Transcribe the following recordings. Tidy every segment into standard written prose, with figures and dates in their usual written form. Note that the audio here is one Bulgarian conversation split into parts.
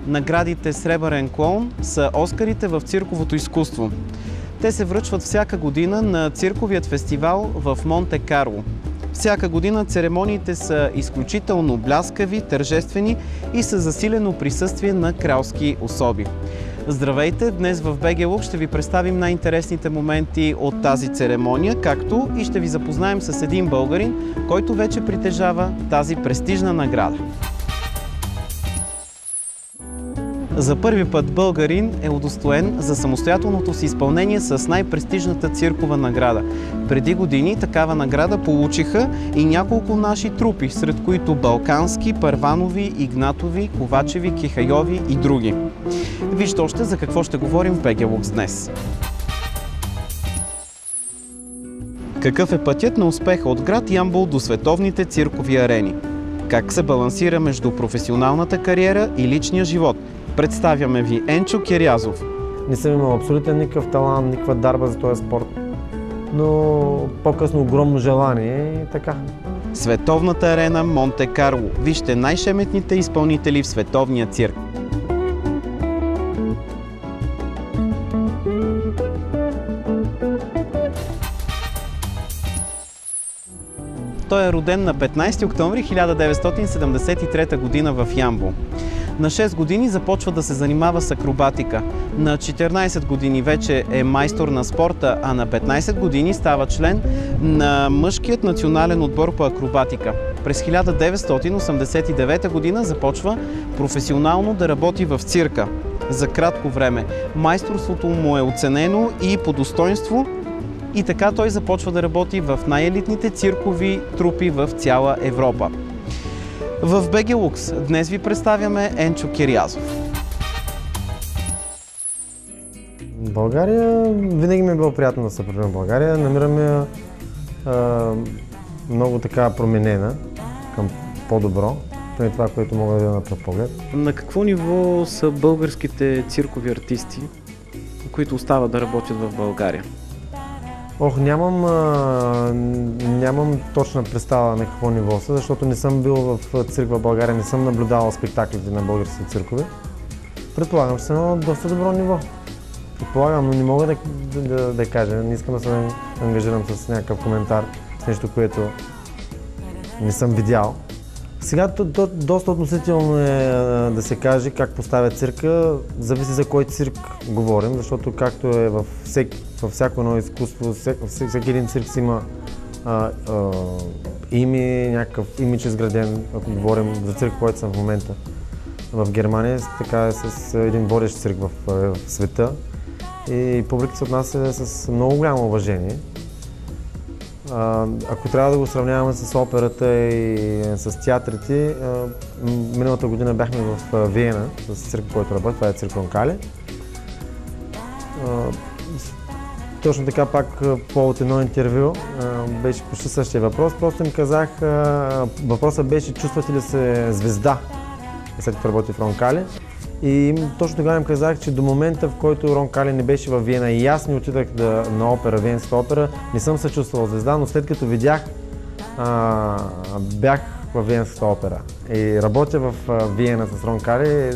Наградите Сребърен клоун са Оскарите в цирковото изкуство. Те се връчват всяка година на цирковият фестивал в Монте Карло. Всяка година церемониите са изключително бляскави, тържествени и с засилено присъствие на кралски особи. Здравейте! Днес в БГ Лукс ще ви представим най-интересните моменти от тази церемония, както и ще ви запознаем с един българин, който вече притежава тази престижна награда. За първи път българин е удостоен за самостоятелното си изпълнение с най-престижната циркова награда. Преди години такава награда получиха и няколко наши трупи, сред които Балкански, Първанови, Игнатови, Ковачеви, Кихайови и други. Вижте още за какво ще говорим в БГ Лукс днес. Какъв е пътят на успеха от град Ямбол до световните циркови арени? Как се балансира между професионалната кариера и личния живот? Представяме ви Енчо Кирязов. Не съм имал абсолютно никакъв талант, никаква дарба за този спорт, но по-късно огромно желание и така. Световната арена Монте Карло. Вижте най-шеметните изпълнители в световния цирк. Той е роден на 15 октомври 1973 г. в Ямбол. На 6 години започва да се занимава с акробатика. На 14 години вече е майстор на спорта, а на 15 години става член на мъжкият национален отбор по акробатика. През 1989 г. започва професионално да работи в цирка. За кратко време майсторството му е оценено и по достоинство, и така той започва да работи в най-елитните циркови трупи в цяла Европа. В БГ Лукс днес ви представяме Енчо Кирязов. България винаги ми е било приятно да се пробвам в България. Намираме много така променена към по-добро. Това е това, което мога да видя на пръв поглед. На какво ниво са българските циркови артисти, които остават да работят в България? Нямам точна представа на какво ниво са, защото не съм бил в цирк в България, не съм наблюдавал спектаклите на българските циркове. Предполагам, че са на доста добро ниво. Предполагам, но не мога да кажа, не искам да се ангажирам с някакъв коментар, с нещо, което не съм видял. Сега доста относително е да се каже как поставя цирка, зависи за кой цирк говорим, защото както е във всяко едно изкуство, всеки един цирк си има име, някакъв имидж изграден, ако говорим за цирк, който съм в момента в Германия, така е с един водещ цирк в света и публиката се отнася с много голямо уважение. Ако трябва да го сравняваме с операта и с театрите, миналата година бяхме в Виена с цирк, който работи, това е цирк Ронкале. Точно така пак повод едно интервю беше почти същия въпрос, просто им казах, въпросът беше чувствате ли се звезда, след като работи в Ронкале. И точно тогава им казах, че до момента, в който Ронкале не беше във Виена и аз не отидах на опера, Виенската опера, не съм се чувствал звезда, но след като видях, бях във Виенската опера и работя в Виена с Ронкале,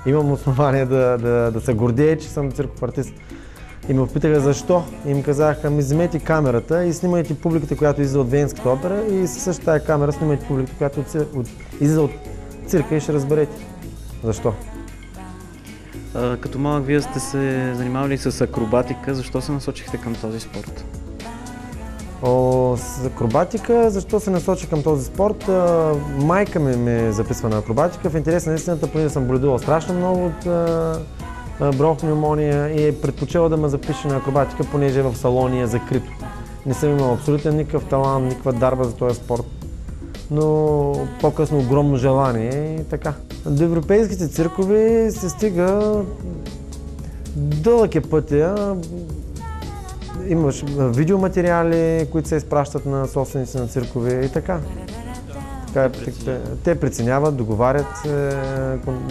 имам основание да се гордея, че съм цирков артист. И ме попитаха защо. И им казах, вземете камерата и снимайте публиката, която излиза от Виенската опера и със същата тази камера снимайте публиката, която излиза от цирка и ще разберете защо. Като малък вие сте се занимавали с акробатика, защо се насочихте към този спорт? С акробатика, защо се насочих към този спорт? Майка ми ме записва на акробатика. В интерес на истината, понеже съм боледувал страшно много от бронхопневмония и е предпочела да ме запише на акробатика, понеже в салони е закрито. Не съм имал абсолютно никакъв талант, никаква дарба за този спорт, но по-късно огромно желание и така. До европейските циркове се стига, дълъг е пътя. Имаш видеоматериали, които се изпращат на собственици на циркове и така. Те преценяват, договарят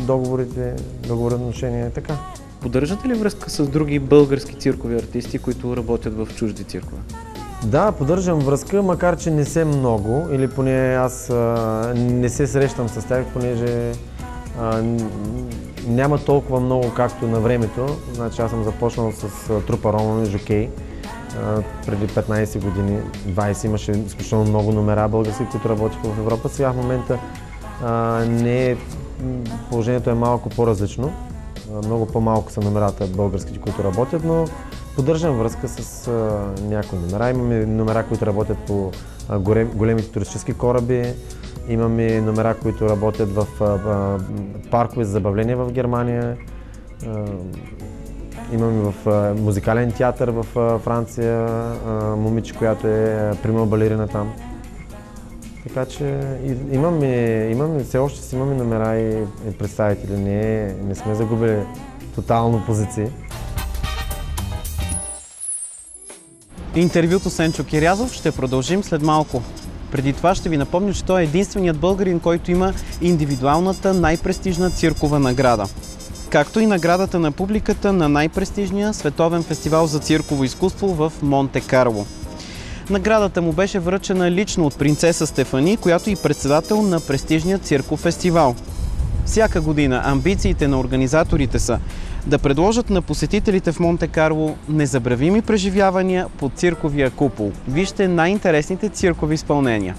договорите, договорни отношения и така. Поддържате ли връзка с други български циркови артисти, които работят в чужди циркове? Да, поддържам връзка, макар че не се много, или поне аз не се срещам с тях, понеже няма толкова много както на времето. Значи аз съм започнал с трупа Роман и Жокей преди 15 години, 20 имаше изключително много номера български, които работиха в Европа. Сега в момента положението е малко по-различно. Много по-малко са номерата българските, които работят, но поддържам връзка с някои номера. Имаме номера, които работят по големите туристически кораби, имаме номера, които работят в паркове за забавление в Германия, имаме в музикален театър в Франция, момиче, която е прима балерина там. Така че имаме все още си имаме номера и представители, не сме загубили тотално позиции. Интервюто с Енчо Кирязов ще продължим след малко. Преди това ще ви напомня, че той е единственият българин, който има индивидуалната най-престижна циркова награда. Както и наградата на публиката на най-престижния световен фестивал за цирково изкуство в Монте Карло. Наградата му беше връчена лично от принцеса Стефани, която е председател на престижния цирков фестивал. Всяка година амбициите на организаторите са да предложат на посетителите в Монте Карло незабравими преживявания под цирковия купол. Вижте най-интересните циркови изпълнения.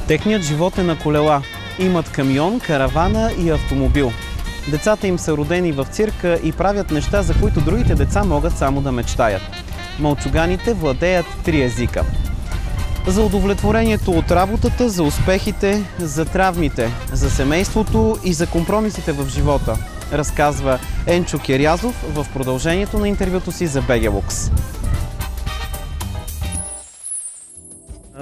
Техният живот е на колела. Имат камион, каравана и автомобил. Децата им са родени в цирка и правят неща, за които другите деца могат само да мечтаят. Малчуганите владеят 3 езика. За удовлетворението от работата, за успехите, за травмите, за семейството и за компромисите в живота, разказва Енчо Кирязов в продължението на интервюто си за BG Lux.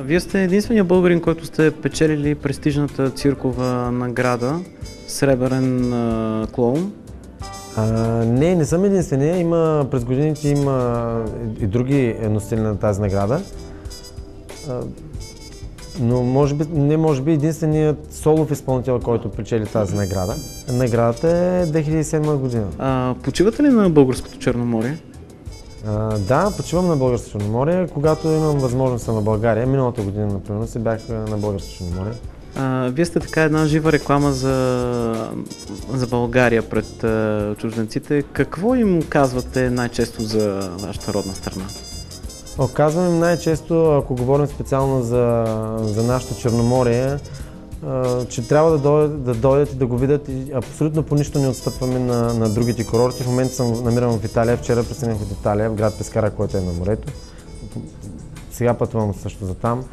Вие сте единственият българин, който сте печелили престижната циркова награда Сребърен клоун. Не съм единствения. През годините има и други носители на тази награда. Но може би единственият солов изпълнител, който печели тази награда. Наградата е 2007 година. Почивате ли на българското Черноморие? Да, почивам на българското Черноморие, когато имам възможност на България. Миналата година, например, се бях на българското Черноморие. Вие сте така една жива реклама за България пред чужденците. Какво им казвате най-често за вашата родна страна? Казвам им най-често, ако говорим специално за нашето Черноморие, че трябва да дойдат и да го видят и абсолютно по нищо не отстъпваме на другите курорти. В момента съм намирам в Италия, вчера пристигнах в Италия, в град Пескара, който е на морето. Сега пътувам също за там.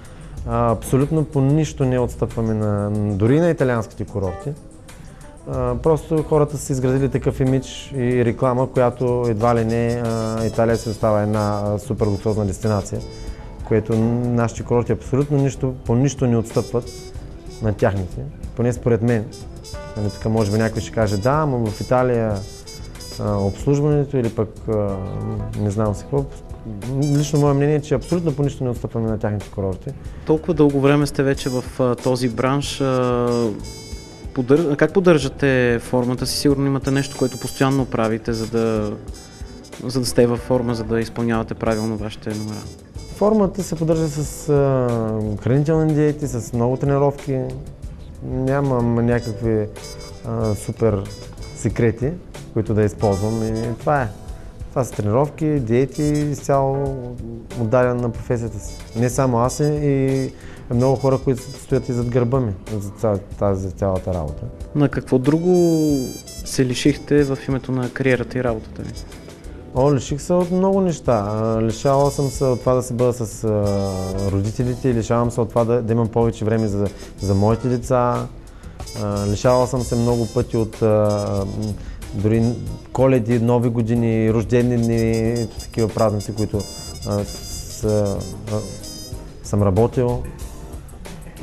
Абсолютно по нищо не отстъпваме дори на италианските курорти. Просто хората са изградили такъв имидж и реклама, която едва ли не Италия се остава една супер луксозна дестинация, което нашите курорти абсолютно по нищо не отстъпват на тяхните, поне според мен. Тук може би някой ще каже да, но в Италия обслужването или пък не знам си какво. Лично мое мнение е, че абсолютно по нищо не отстъпваме на тяхните курорти. Толкова дълго време сте вече в този бранш. Как поддържате формата си? Сигурно имате нещо, което постоянно правите, за да сте във форма, за да изпълнявате правилно вашите номера. Формата се поддържа с хранителни диети, с много тренировки. Нямам някакви супер секрети, които да използвам. И това е. Това са тренировки, диети, изцяло отдаден на професията си. Не само аз, и много хора, които стоят и зад гърба ми за цялата работа. На какво друго се лишихте в името на кариерата и работата ви? Лиших се от много неща. Лишавал съм се от това да се бъда с родителите, лишавам се от това да имам повече време за моите деца. Лишавал съм се много пъти от дори коледи, нови години, рождени дни, такива празници, които съм работил.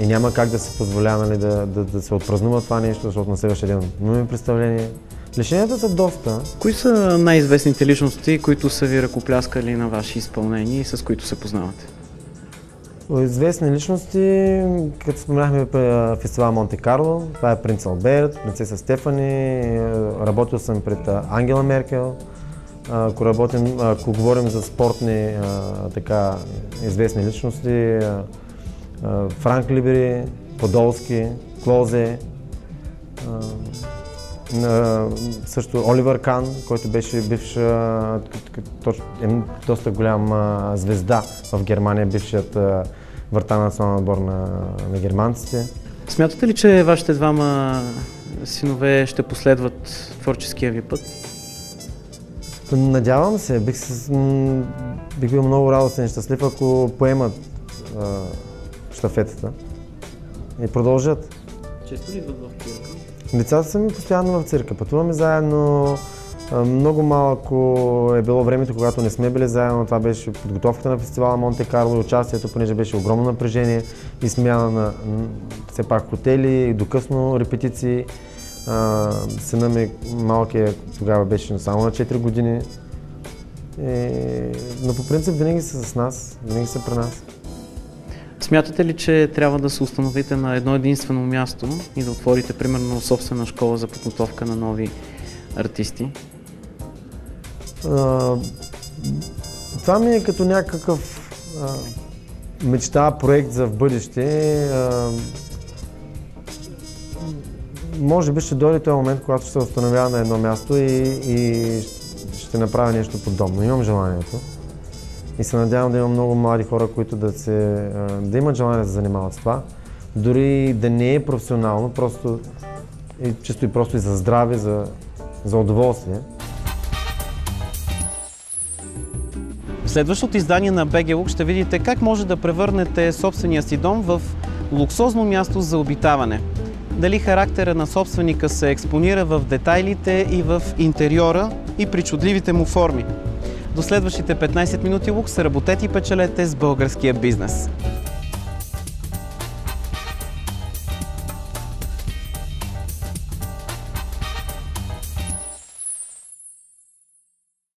И няма как да се позволя, нали, да се отпразнува това нещо, защото на следващия ден имаме представление. Лишенията са доста. Кои са най-известните личности, които са ви ръкопляскали на ваши изпълнения и с които се познавате? Известни личности, като споменахме фестивал Монте Карло, това е принц Алберт, принцеса Стефани, работил съм пред Ангела Меркел. Ако говорим за спортни известни личности, Франк Либери, Подолски, Клозе, също Оливър Кан, който беше бивш доста голям звезда в Германия, бившият вратар на националния отбор на германците. Смятате ли, че вашите двама синове ще последват творческия ви път? Надявам се. Бих бил много радостен и щастлив, ако поемат щафетата и продължат. Често ли идват в цирка? Децата са ми постоянно в цирка. Пътуваме заедно. Много малко е било времето, когато не сме били заедно. Това беше подготовката на фестивала Монте Карло и участието, понеже беше огромно напрежение и смяна на все пак хотели, до късно репетиции. Сина ми малкият тогава беше само на 4 години. Но по принцип винаги са с нас, винаги са при нас. Смятате ли, че трябва да се установите на едно единствено място и да отворите примерно собствена школа за подготовка на нови артисти? Това ми е като някакъв мечта, проект за в бъдеще. Може би ще дойде този момент, когато ще се установява на едно място и ще направя нещо подобно. Имам желанието. И се надявам да има много млади хора, които да имат желание да се занимават с това. Дори да не е професионално, просто чисто и просто и за здраве, за удоволствие. В следващото издание на BG Look ще видите как може да превърнете собствения си дом в луксозно място за обитаване. Дали характера на собственика се експонира в детайлите и в интериора и причудливите му форми. До следващите 15 минути лукс, работете и печелете с българския бизнес.